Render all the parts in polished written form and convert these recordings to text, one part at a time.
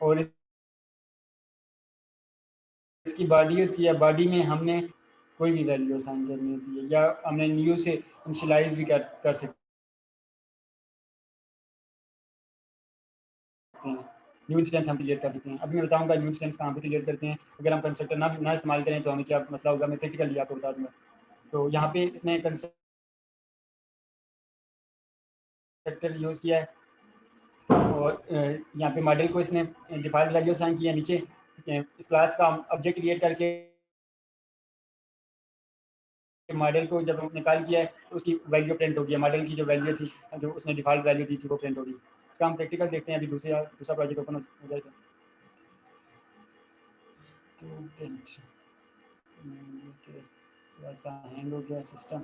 और इसकी बॉडी होती है, बॉडी में हमने कोई भी वैल्यू असाइन करनी होती है, या हमने न्यू से इनिशियलाइज भी कर सकते हैं। न्यू इंस्टेंस हम क्रिएट कर सकते हैं। अभी मैं बताऊंगा न्यू इंस्टेंस कहाँ पे क्रिएट करते हैं। अगर हम कंस्ट्रक्टर ना इस्तेमाल करें तो हमें क्या मसला होगा, मैं प्रैक्टिकली आपको बता दूंगा। तो यहाँ पे इसने कंस्ट्रक्टर यूज़ किया है, और यहाँ पे मॉडल को इसने डिफॉल्ट वैल्यू असाइन किया। नीचे इस क्लास का ऑब्जेक्ट क्रिएट करके मॉडल को जब निकाल किया है तो उसकी वैल्यू प्रिंट होगी, मॉडल की जो वैल्यू थी, जो उसने डिफॉल्ट वैल्यू दी थी, वो प्रिंट होगी। इसका हम प्रैक्टिकल देखते हैं। अभी दूसरा प्रोजेक्ट ओपन हो जाए तो थोड़ा सा हैंग हो गया सिस्टम।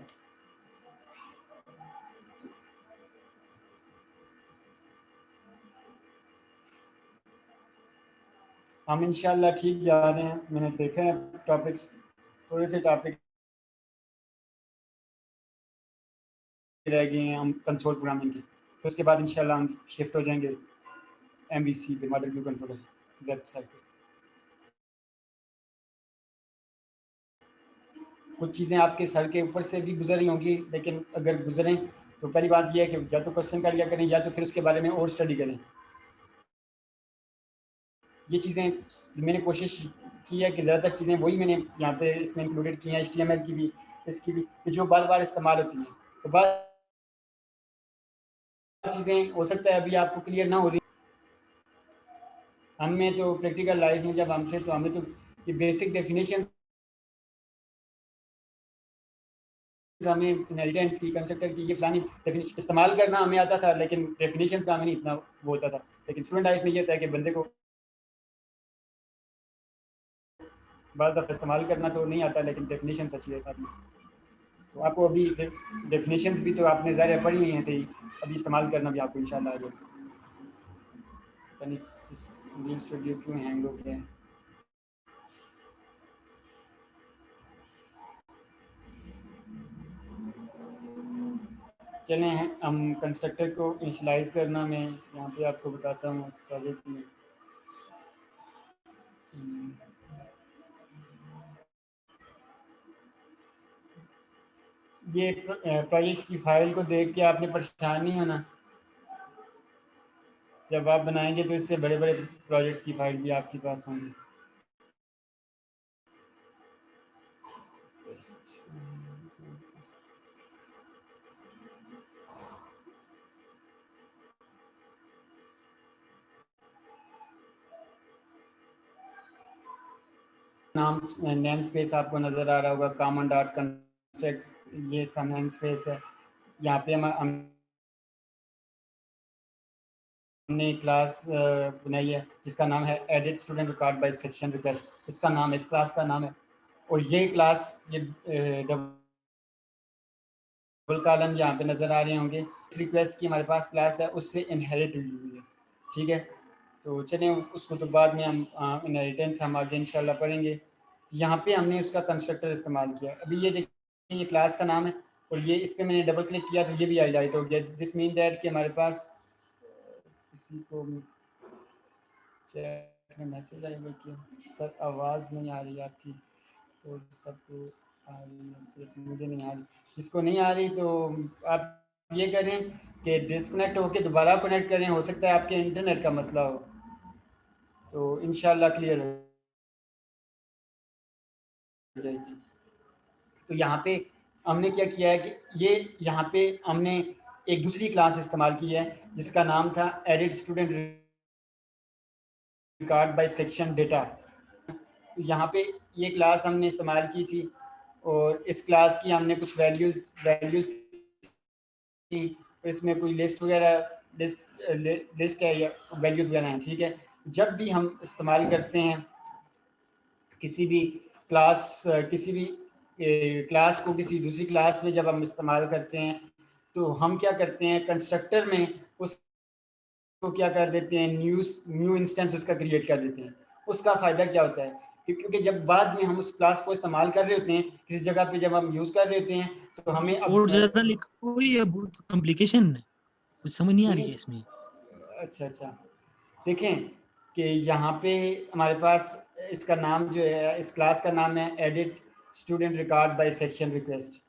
हम इंशाल्लाह ठीक जा रहे हैं। मैंने देखा है टॉपिक्स, थोड़े से टॉपिक रह गए हैं हम कंसोल प्रोग्रामिंग के, तो उसके बाद इंशाल्लाह हम शिफ्ट हो जाएंगे MVC पे, मॉडल व्यू कंट्रोलर वेबसाइट पे। कुछ चीज़ें आपके सर के ऊपर से भी गुजर रही होंगी, लेकिन अगर गुजरें तो पहली बात यह है कि या तो क्वेश्चन कर लिया करें, या तो फिर उसके बारे में और स्टडी करें। ये चीज़ें मैंने कोशिश की है कि ज़्यादातर चीज़ें वही मैंने यहाँ पे इसमें इंक्लूडेड की हैं, HTML की भी, इसकी भी, जो बार बार इस्तेमाल होती हैं। तो बात चीज़ें हो सकता है अभी आपको क्लियर ना हो रही। हमें तो प्रैक्टिकल लाइफ में जब हम थे तो हमें तो ये बेसिक डेफिनेशन हमें इनहेरिटेंस की, कंस्ट्रक्टर की, ये फलानी डेफिनेशन इस्तेमाल करना हमें आता था, लेकिन डेफिनेशंस का हमें नहीं इतना वो होता था। लेकिन स्टूडेंट लाइफ में ये होता है कि बंदे को बाज़ दफ़ा इस्तेमाल करना तो नहीं आता, लेकिन डेफिनेशंस अच्छी है आती है। तो आपको अभी डेफिनेशंस भी तो आपने ज़ाहिर पढ़ी हुई हैं सही, अभी इस्तेमाल करना भी आपको इंशाल्लाह आ जाएगा। पता नहीं न्यू स्टूडियो क्यों हैंग हो गया है। चलें हम कंस्ट्रक्टर को इनिशियलाइज़ करना, मैं यहाँ पे आपको बताता हूँ इस प्रोजेक्ट में। ये प्रोजेक्ट्स की फ़ाइल को देख के आपने परेशान नहीं होना। जब आप बनाएंगे तो इससे बड़े बड़े प्रोजेक्ट्स की फ़ाइल भी आपके पास होंगी। नेम स्पेस आपको नज़र आ रहा होगा, कॉमन डॉट कंस्ट्रक्ट, ये इसका नेम स्पेस है। यहाँ पे हमने क्लास बनाई है जिसका नाम है edit student record by section request, इसका नाम है, इस क्लास का नाम है। और ये क्लास, ये डबल कॉलम यहाँ पे नज़र आ रहे होंगे, इस रिक्वेस्ट की हमारे पास क्लास है, उससे इनहेरिट हुई हुई है। ठीक है, तो चलें उसको तो बाद में हम इनहेरिटेंस हम आगे इंशाल्लाह पढ़ेंगे। यहाँ पे हमने उसका कंस्ट्रक्टर इस्तेमाल किया। अभी ये देखिए, ये क्लास का नाम है, और ये इस पर मैंने डबल क्लिक किया तो ये भी हाईलाइट हो गया। दिस मीन दैट कि हमारे पास किसी को चैट में मैसेज आएगा कि सर आवाज़ नहीं आ रही आपकी, तो सबको आ रही है, सिर्फ मुझे नहीं आ रही। जिसको नहीं आ रही तो आप ये करें कि डिस्कनेक्ट होकर दोबारा कनेक्ट करें, हो सकता है आपके इंटरनेट का मसला हो, तो इंशाल्लाह क्लियर हो जाएगी। तो यहाँ पे हमने क्या किया है कि ये यहाँ पे हमने एक दूसरी क्लास इस्तेमाल की है जिसका नाम था edit student record by section data. यहाँ पे ये क्लास हमने इस्तेमाल की थी, और इस क्लास की हमने कुछ वैल्यूज़ थी, इसमें कोई लिस्ट वगैरह लिस्ट है या वैल्यूज़ वगैरह हैं। ठीक है, जब भी हम इस्तेमाल करते हैं किसी भी किसी भी क्लास को किसी दूसरी क्लास में जब हम इस्तेमाल करते हैं, तो हम क्या करते हैं, कंस्ट्रक्टर में उसको क्या कर देते हैं, न्यू इंस्टेंस उसका क्रिएट कर देते हैं। उसका फ़ायदा क्या होता है, क्योंकि जब बाद में हम उस क्लास को इस्तेमाल कर रहे होते हैं किसी जगह पे, जब हम यूज़ कर रहे होते हैं, तो हमें और ज़्यादा लिखा हुई है, बहुत कॉम्प्लिकेशन है, कुछ समझ नहीं आ रही है इसमें। अच्छा अच्छा, देखें कि यहाँ पे हमारे पास इसका नाम जो है, इस क्लास का नाम है edit student record by section request,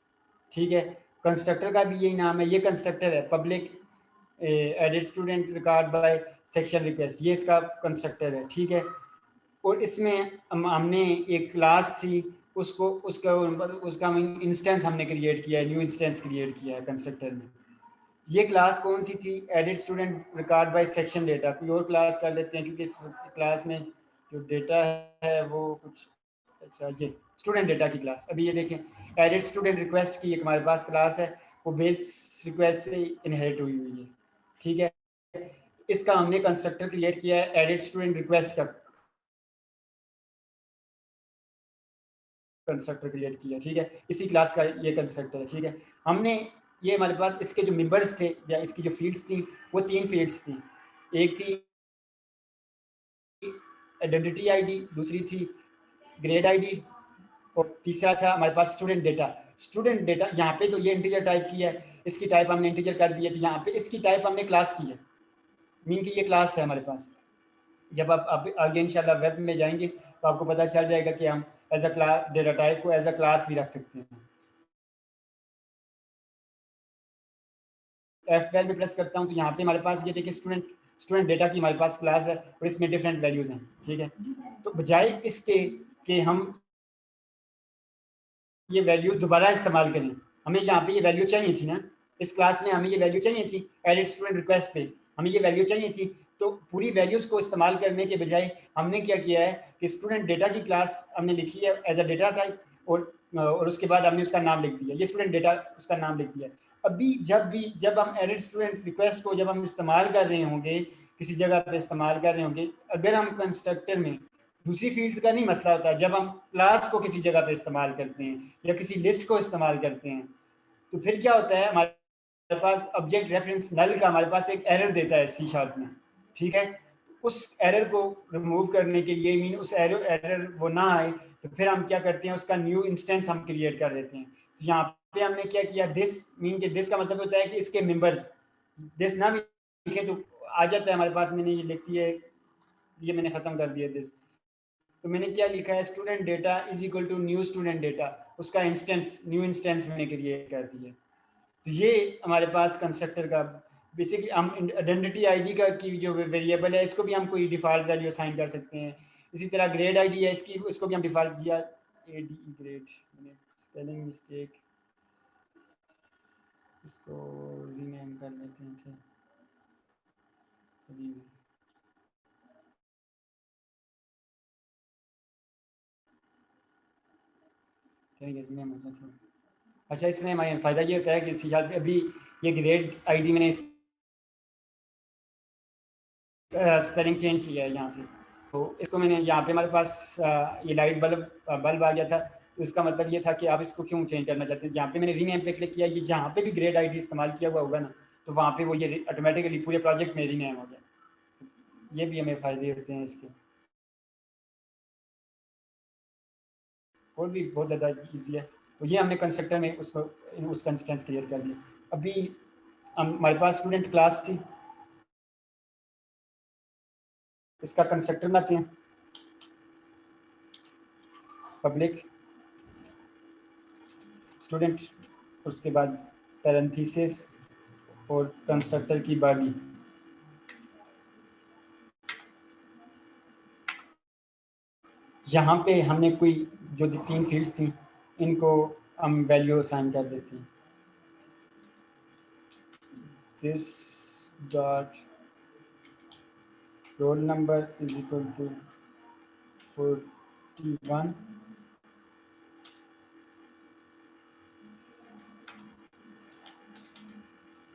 ठीक है। कंस्ट्रक्टर का भी यही नाम है, ये कंस्ट्रक्टर है public edit student record by section request, ये इसका कंस्ट्रक्टर है, ठीक है। और इसमें हमने एक क्लास थी, उसको उसका इंस्टेंस हमने क्रिएट किया है, न्यू इंस्टेंस क्रिएट किया है कंस्ट्रक्टर में। ये क्लास कौन सी थी? Edit student record by section data. कोई और क्लास कर लेते हैं क्योंकि इस क्लास में जो डेटा है वो कुछ, अच्छा ये स्टूडेंट डेटा की क्लास। अभी ये देखें, एडिट स्टूडेंट रिक्वेस्ट की एक हमारे पास क्लास है, वो बेस रिक्वेस्ट से इनहेरिट हुई हुई है, ठीक है। इसका हमने कंस्ट्रक्टर क्रिएट किया है एडिट स्टूडेंट रिक्वेस्ट का कंस्ट्रक्टर क्रिएट किया, ठीक है। इसी क्लास का ये कंस्ट्रक्टर है, ठीक है। हमने ये हमारे पास इसके जो मेंबर्स थे या इसकी जो फील्ड्स थी वो 3 फील्ड्स थी। एक थी आइडेंटिटी आईडी, दूसरी थी ग्रेड आईडी और तीसरा था हमारे पास स्टूडेंट डेटा। स्टूडेंट डेटा यहाँ पे तो ये इंटीजर टाइप की है, इसकी टाइप हमने इंटीजर कर दी है, तो यहाँ पे इसकी टाइप हमने क्लास की है, मीन की ये क्लास है हमारे पास। जब आप आगे इंशाल्लाह वेब में जाएंगे तो आपको पता चल जाएगा कि हम as a class data type को एज अ क्लास भी रख सकते हैं। F12 में प्रेस करता हूँ तो यहाँ पे हमारे पास ये देखिए स्टूडेंट डेटा की हमारे पास क्लास है और इसमें डिफरेंट वैल्यूज हैं, ठीक है। तो बजाय इसके कि हम ये वैल्यूज दोबारा इस्तेमाल करें, हमें यहाँ पे ये वैल्यू चाहिए थी ना, इस क्लास में हमें ये वैल्यू चाहिए थी, एडिट स्टूडेंट रिक्वेस्ट पे हमें ये वैल्यू चाहिए थी। तो पूरी वैल्यूज को इस्तेमाल करने के बजाय हमने क्या किया है कि स्टूडेंट डेटा की क्लास हमने लिखी है एज अ डेटा टाइप और उसके बाद हमने उसका नाम लिख दिया, ये स्टूडेंट डेटा उसका नाम लिख दिया। अभी जब हम एडिट स्टूडेंट रिक्वेस्ट को जब हम इस्तेमाल कर रहे होंगे, किसी जगह पे इस्तेमाल कर रहे होंगे, अगर हम कंस्ट्रक्टर में दूसरी फील्ड्स का नहीं मसला होता, जब हम क्लास को किसी जगह पे इस्तेमाल करते हैं या किसी लिस्ट को इस्तेमाल करते हैं तो फिर क्या होता है, हमारे पास ऑब्जेक्ट रेफरेंस नल का हमारे पास एक एरर देता है सी शार्प में, ठीक है। उस एरर को रिमूव करने के लिए, मीन उस एरर वो ना आए, तो फिर हम क्या करते हैं, उसका न्यू इंस्टेंस हम क्रिएट कर देते हैं। तो यहाँ पे हमने क्या किया, दिस मीन के दिस का मतलब होता है कि इसके मेंबर्स, दिस ना भी लिखे तो आ जाता है हमारे पास, मैंने ये लिख दिया है, ये मैंने खत्म कर दिया दिस। तो मैंने क्या लिखा है, student data is equal to new student data, उसका इंस्टेंस न्यू इंस्टेंस मैंने क्रिएट कर दिया। तो ये हमारे पास कंस्ट्रक्टर का बेसिकली, हम आइडेंटिटी आईडी का की जो वेरिएबल है इसको भी हम कोई डिफॉल्ट वैल्यू असाइन कर सकते हैं। इसी तरह ग्रेड आईडी है इसकी, उसको भी हम डिफॉल्ट दिया एडी ग्रेड, मैंने स्पेलिंग मिस्टेक, इसको रीनेम कर लेते हैं, ठीक है रीनेम होता था। अच्छा, इसमें हमारे फ़ायदा ये होता है कि सी शार्प अभी ये ग्रेड आईडी मैंने स्पेलिंग चेंज किया है यहाँ से, तो इसको मैंने यहाँ पे हमारे पास ये लाइट बल्ब आ गया था, तो इसका मतलब ये था कि आप इसको क्यों चेंज करना चाहते हैं। यहाँ पे मैंने रीनेम पे क्लिक किया, ये जहाँ पे भी ग्रेड आईडी इस्तेमाल किया हुआ होगा ना, तो वहाँ पे वो ये ऑटोमेटिकली पूरे प्रोजेक्ट में रीनेम हो गया। ये भी हमें फ़ायदे होते हैं इसके, और भी बहुत ज़्यादा ईजी है। तो ये हमने कंस्ट्रक्टर में उसको उसका इंस्टेंस क्रिएट कर दिया। अभी हमारे पास स्टूडेंट क्लास थी, इसका कंस्ट्रक्टर बनाते हैं, पब्लिक स्टूडेंट, उसके बाद पैरेंथेसिस और कंस्ट्रक्टर की बॉडी। यहाँ पे हमने कोई जो 3 फील्ड्स थी इनको हम वैल्यू असाइन कर देते हैं, this dot roll number is equal to 41,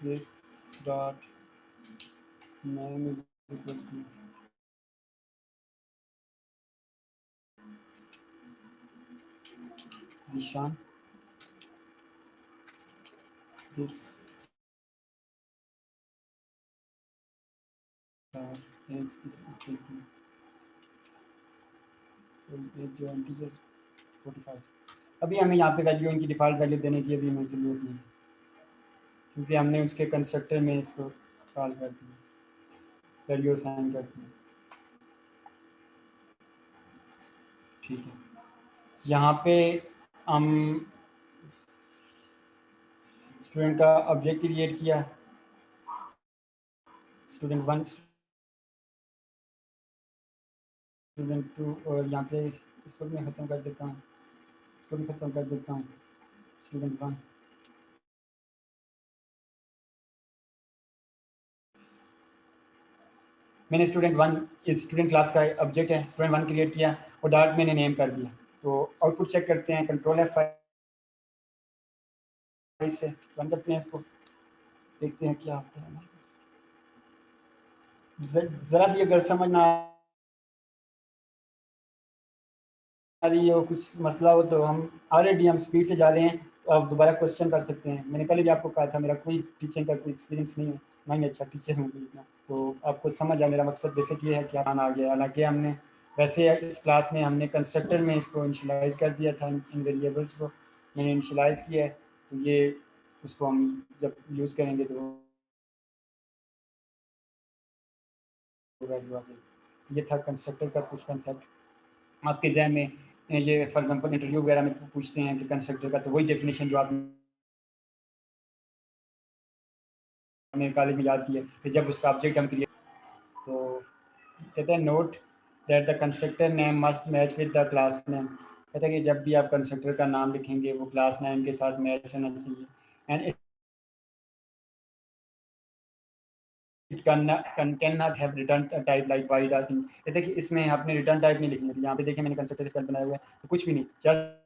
this dot name is equal to Zishan, this dot age is equal to age जो इंटीजर 45। अभी हमें यहाँ पे वैल्यू, इनकी डिफ़ॉल्ट वैल्यू देने की अभी हमें ज़रूरत नहीं, क्योंकि हमने उसके कंस्ट्रक्टर में इसको कॉल कर दिया, वैल्यू असाइन कर दिया। ठीक है, यहाँ पे हम स्टूडेंट का ऑब्जेक्ट क्रिएट किया, स्टूडेंट 1 स्टूडेंट 2, और यहाँ पे इसको भी मैं ख़त्म कर देता हूँ, इसको भी ख़त्म कर देता हूँ, स्टूडेंट 1। मैंने स्टूडेंट 1 इस स्टूडेंट क्लास का ऑब्जेक्ट है, स्टूडेंट 1 क्रिएट किया और डॉट मैंने नेम कर दिया। तो आउटपुट चेक करते हैं, कंट्रोल F5 से रन करते हैं इसको, देखते हैं क्या होता है हमारे पास। ज़रा भी अगर समझ ना आ रही हो, कुछ मसला हो, तो हम ऑलरेडी हम स्पीड से जा रहे हैं, तो आप दोबारा क्वेश्चन कर सकते हैं। मैंने पहले भी आपको कहा था मेरा कोई टीचिंग का कोई एक्सपीरियंस नहीं है, ना ही अच्छा टीचर हूँ इतना, तो आपको समझ आ, मेरा मकसद बेसिक ये है कि आना आ गया। हालांकि हमने वैसे इस क्लास में हमने कंस्ट्रक्टर में इसको इनिशियलाइज़ कर दिया था, इन वेरिएबल्स को मैंने इनिशियलाइज़ किया है, तो ये उसको हम जब यूज़ करेंगे तो वैल्यू आ जाएगी। ये था कंस्ट्रक्टर का कुछ कंसेप्ट। आपके जहन में ये फॉर एग्जांपल इंटरव्यू वगैरह में पूछते हैं कि कंस्ट्रक्टर का, तो वही डेफिनेशन जो आपने कॉलेज में याद की है कि जब उसका ऑब्जेक्ट हम क्रिएट, तो कहते हैं note that the constructor name must match with the class name. कहते हैं कि जब भी आप कंस्ट्रक्टर का नाम लिखेंगे वो क्लास नेम के साथ मैच होना चाहिए। And it can not have return type like wide. कहते हैं कि इसमें आपने रिटर्न टाइप नहीं लिखनी है। यहाँ पे देखिए मैंने कंस्ट्रक्टर स्टाइल बनाया हुआ है, तो कुछ भी नहीं, जस्ट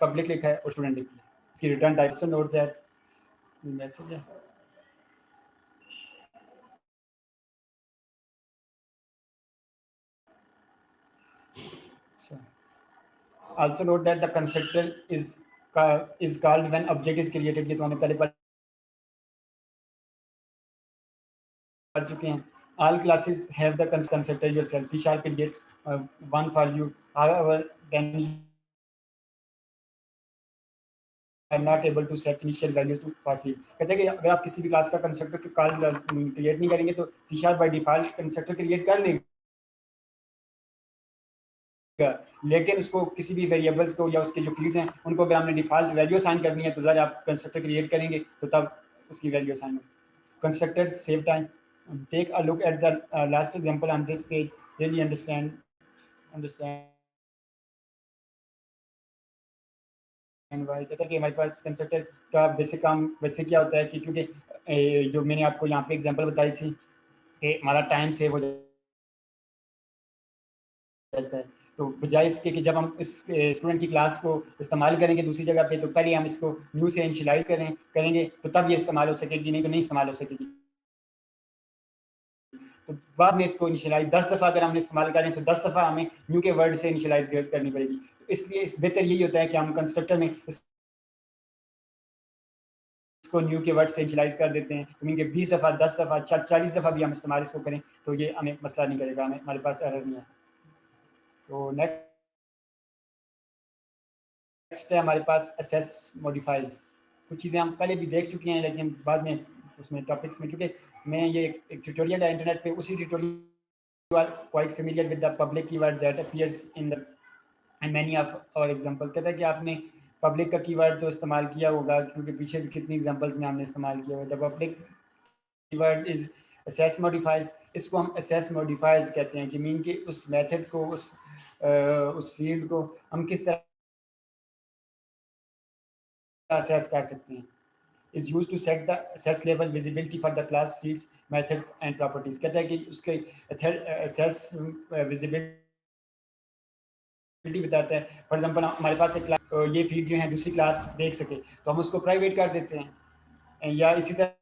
पब्लिक लिखा है और स्टूडेंट लिखा है, इसकी रिटर्न टाइप से नोट दैट मैसेज है। Also note that the constructor is called when object is created। ये तो हमें पहले पढ़ चुके हैं। All classes have the constructor yourself। C# creates one for you, however then you are not able to set initial values to for field। कहते हैं कि अगर आप किसी भी क्लास का कंस्ट्रक्टर कॉल क्रिएट नहीं करेंगे तो C# by default constructor create कर लेगा, लेकिन उसको किसी भी वेरिएबल्स को या उसके जो फील्ड्स हैं उनको अगर हमने डिफॉल्ट वैल्यू असाइन करनी है, तो ज़रा आप कंस्ट्रक्टर क्रिएट करेंगे तो तब उसकी वैल्यू असाइन होगी। Constructors save time। Take a look at the last example on this page, really understand why। कहता है कि हमारे पास कंस्ट्रक्टर का बेसिक काम वैसे क्या होता है कि क्योंकि जो मैंने आपको यहाँ पे एग्जांपल बताई थी कि हमारा टाइम सेव हो जाता है, तो बजाय इसके कि जब हम इस स्टूडेंट की क्लास को इस्तेमाल करेंगे दूसरी जगह पे, तो पहले हम इसको न्यू से इनिशियलाइज करेंगे तो तब ये इस्तेमाल हो सकेगी, नहीं तो नहीं इस्तेमाल हो सकेगी। तो बाद में इसको इनिशियलाइज 10 दफ़ा अगर हमने इस्तेमाल करें तो 10 दफ़ा हमें न्यू के वर्ड से इनिशियलाइज करनी पड़ेगी। तो इसलिए इस बेहतर यही होता है कि हम कंस्ट्रक्टर में इसको न्यू के वर्ड से इनिशियलाइज कर देते हैं। तो मीन के 20 दफ़ा 10 दफ़ा 40 दफ़ा भी हम इस्तेमाल इसको करें तो ये हमें मसला नहीं करेगा, हमारे पास एरर नहीं है। तो नेक्स्ट है हमारे पास असेस मॉडिफायर्स। कुछ चीज़ें हम पहले भी देख चुके हैं, लेकिन बाद में उसमें टॉपिक्स में, क्योंकि मैं ये एक ट्यूटोरियल है इंटरनेट पे, उसी tutorial you are quite familiar with the public keyword that appears in the and many of our example। कहता है कि आपने पब्लिक का कीवर्ड तो इस्तेमाल किया होगा, क्योंकि पीछे भी कितनी एग्जांपल्स में हमने इस्तेमाल किया होगा। The public keyword is assess modifiers. इसको हम असेस मॉडिफायर्स कहते हैं कि मीन कि उस मेथड को, उस फील्ड को हम किस तरह असेस कर सकते हैं। is used to set the access level visibility for the class fields methods and properties। कहता है कि उसके access visibility बताता है। फॉर एग्जांपल हमारे पास एक ये फील्ड जो है दूसरी क्लास देख सके तो हम उसको प्राइवेट कर देते हैं, या इसी तरह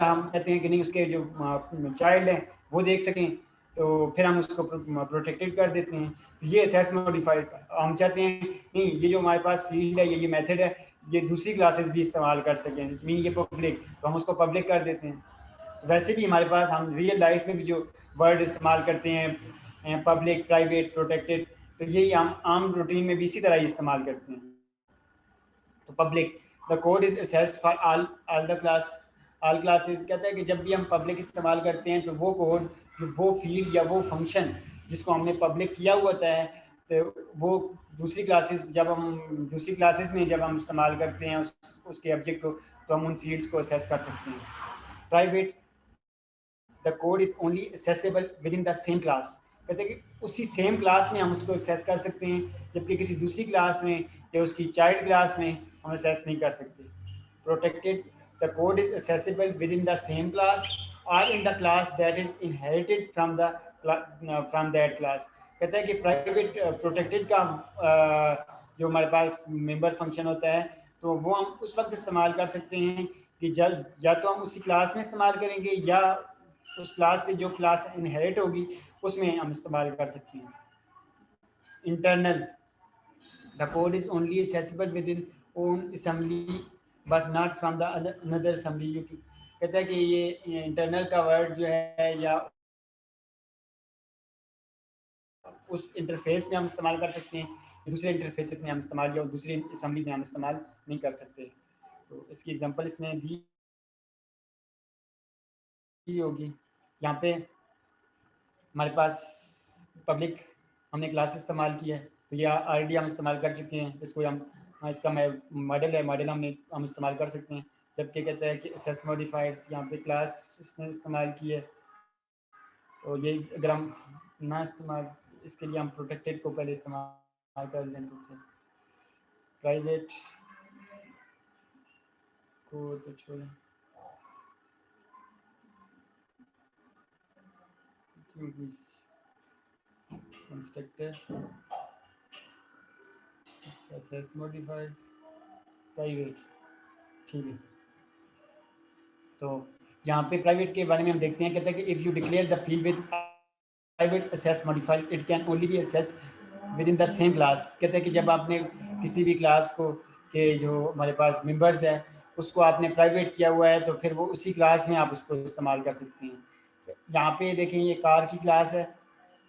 हम कहते हैं कि नहीं उसके जो चाइल्ड हैं वो देख सकें तो फिर हम उसको प्रोटेक्टेड कर देते हैं। ये असेस मॉडिफायर्स हम चाहते हैं नहीं, ये जो हमारे पास फील्ड है, ये मेथड है, ये दूसरी क्लासेस भी इस्तेमाल कर सकें, मीन ये पब्लिक, तो हम उसको पब्लिक कर देते हैं। वैसे भी हमारे पास हम रियल लाइफ में भी जो वर्ड इस्तेमाल करते हैं पब्लिक, प्राइवेट, प्रोटेक्टेड, तो यही हम आम रूटीन में भी इसी तरह ही इस्तेमाल करते हैं। तो public the code is assessed for all the classes. कहता है कि जब भी हम पब्लिक इस्तेमाल करते हैं तो वो कोड, वो फील्ड या वो फंक्शन जिसको हमने पब्लिक किया हुआ होता है, तो वो दूसरी क्लासेस में जब हम इस्तेमाल करते हैं उसके ऑब्जेक्ट को, तो हम उन फील्ड्स को असेस कर सकते हैं. Private, the code is only accessible within the same class. कहते हैं कि उसी सेम क्लास में हम उसको असेस कर सकते हैं, जबकि किसी दूसरी क्लास में या उसकी चाइल्ड क्लास में हम असेस नहीं कर सकते. Protected, the code is accessible within the same class और in the class that is inherited from that class. कहता है कि प्राइवेट प्रोटेक्टेड का जो हमारे पास मेंबर फंक्शन होता है, तो वो हम उस वक्त इस्तेमाल कर सकते हैं कि जब या तो हम उसी क्लास में इस्तेमाल करेंगे या उस क्लास से जो क्लास इनहेरिट होगी उसमें हम इस्तेमाल कर सकते हैं. Internal, the code is only accessible with in own assembly but not from the another assembly. कहता है कि ये इंटरनल का वर्ड जो है या उस इंटरफेस में हम इस्तेमाल कर सकते हैं, दूसरे इंटरफेसेस में हम इस्तेमाल या दूसरी असेंबलीज में हम इस्तेमाल नहीं कर सकते. तो इसकी एग्जांपल इसने दी होगी. यहाँ पे हमारे पास पब्लिक हमने क्लास इस्तेमाल की है, तो यह ऑलरेडी हम इस्तेमाल कर चुके हैं. इसको हम इसका मॉडल है, मॉडल हम इस्तेमाल कर सकते हैं. जबकि कहता है कि असेस मॉडिफायर्स, यहाँ पे क्लास इसने इस्तेमाल की है, और ये अगर हम ना इस्तेमाल, इसके लिए हम प्रोटेक्टेड को पहले इस्तेमाल कर लें. तो प्राइवेट को तो छोड़ें, कंस्ट्रक्टर असेस मॉडिफायर्स प्राइवेट. ठीक है, तो यहाँ पे प्राइवेट के बारे में हम देखते हैं. कहते हैं कि if you declare the field with private access modifiers it can only be access within the same class. कहते हैं कि जब आपने किसी भी क्लास को के जो हमारे पास मेंबर्स है उसको आपने प्राइवेट किया हुआ है, तो फिर वो उसी क्लास में आप उसको इस्तेमाल कर सकते हैं. यहाँ पे देखें, ये कार की क्लास है,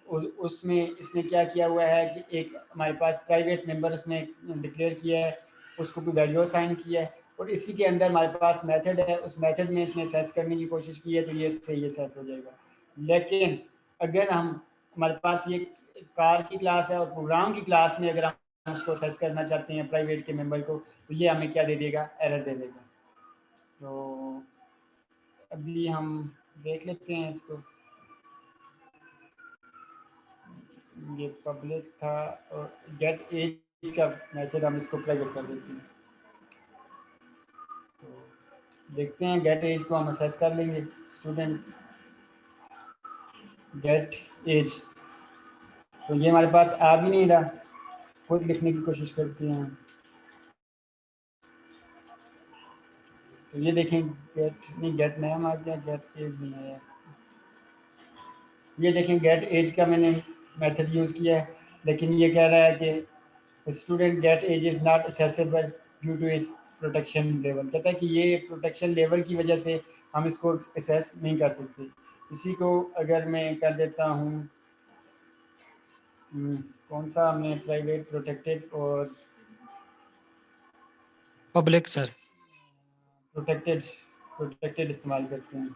उसमें इसने क्या किया हुआ है कि एक हमारे पास प्राइवेट मेंबर उसने डिक्लेयर किया है, उसको कोई वैल्यू असाइन किया है, और इसी के अंदर हमारे पास मेथड है, उस मेथड में इसने सेस करने की कोशिश की है, तो ये सही सेस हो जाएगा. लेकिन अगर हम हमारे पास ये कार की क्लास है और प्रोग्राम की क्लास में अगर हम उसको सेस करना चाहते हैं प्राइवेट के मेंबर को, तो ये हमें क्या दे देगा, एरर दे देगा. तो अभी हम देख लेते हैं इसको. ये पब्लिक था, और गेट एज का मेथड हम इसको प्राइवेट कर देते हैं. तो देखते हैं, गेट एज को हम असेस कर लेंगे. स्टूडेंट गेट एज, तो ये हमारे पास आ भी नहीं रहा, खुद लिखने की कोशिश करते हैं. तो ये देखें, गेट नहीं, गेट नाम आ गया, गेट एज नहीं आया. ये देखें, गेट एज का मैंने मेथड यूज़ किया है, लेकिन ये कह रहा है कि student get age is not accessible due to इस प्रोटेक्शन लेवल. कहता है कि ये प्रोटेक्शन लेवल की वजह से हम इसको असेस नहीं कर सकते. इसी को अगर मैं कर देता हूँ, कौन सा हमने प्राइवेट, प्रोटेक्टेड और पब्लिक सर. प्रोटेक्टेड इस्तेमाल करते हैं.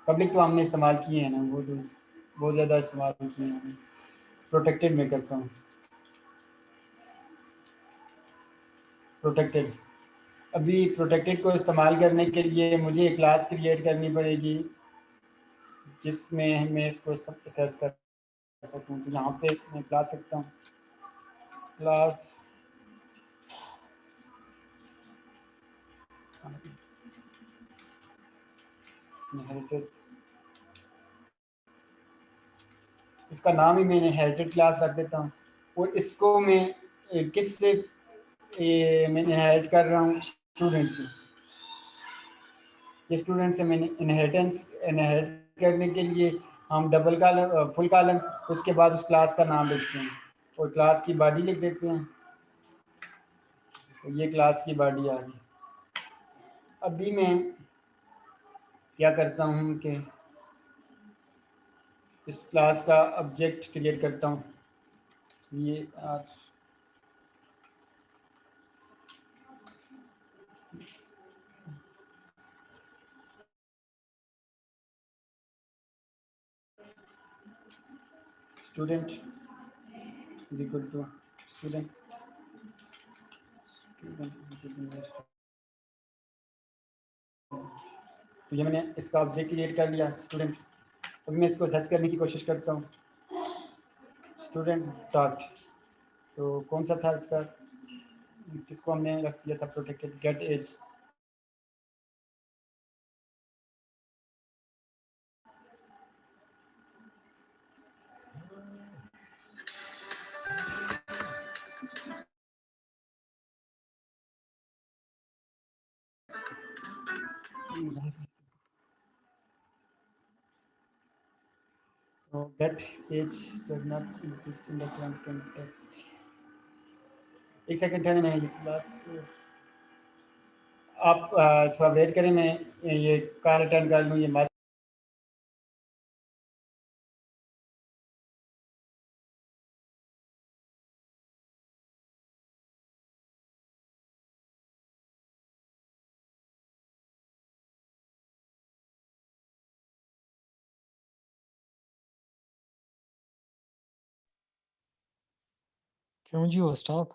पब्लिक तो हमने इस्तेमाल किए हैं ना, वो तो बहुत ज़्यादा इस्तेमाल किए हैं हमने. प्रोटेक्टेड में करता हूँ. प्रोटेक्टेड, अभी प्रोटेक्टेड को इस्तेमाल करने के लिए मुझे एक क्लास क्रिएट करनी पड़ेगी जिसमें मैं इसको असेस कर सकूँ. तो यहाँ पे मैं क्लास रखता हूँ, क्लास इनहेरिटेड, इसका नाम ही मैंने इनहेरिटेड क्लास रख देता हूँ. और इसको मैं किस से मैं इनहेरिट कर रहा हूँ, स्टूडेंट से. ये स्टूडेंट से मैंने इनहेरिट करने के लिए हम डबल कॉलम, फुल कॉलम, उसके बाद उस क्लास का नाम लिखते हैं और क्लास की बॉडी लिख देते हैं. तो ये क्लास की बॉडी आ गई. अभी मैं क्या करता हूँ कि इस क्लास का ऑब्जेक्ट क्रिएट करता हूँ. ये student is equal to student student is equal to तो ये मैंने इसका ऑब्जेक्ट क्रिएट कर लिया स्टूडेंट। अभी मैं इसको सर्च करने की कोशिश करता हूँ स्टूडेंट डॉट, तो कौन सा था इसका, किसको हमने रख दिया था protected, get age. So that page does not exist in the current context. एक सेकंड ठहरे, मैं ये क्लास आप थोड़ा वेट करें, मैं ये कॉल अटेंड कर लूँ, ये मैसेज। क्यों जी हो स्टॉप?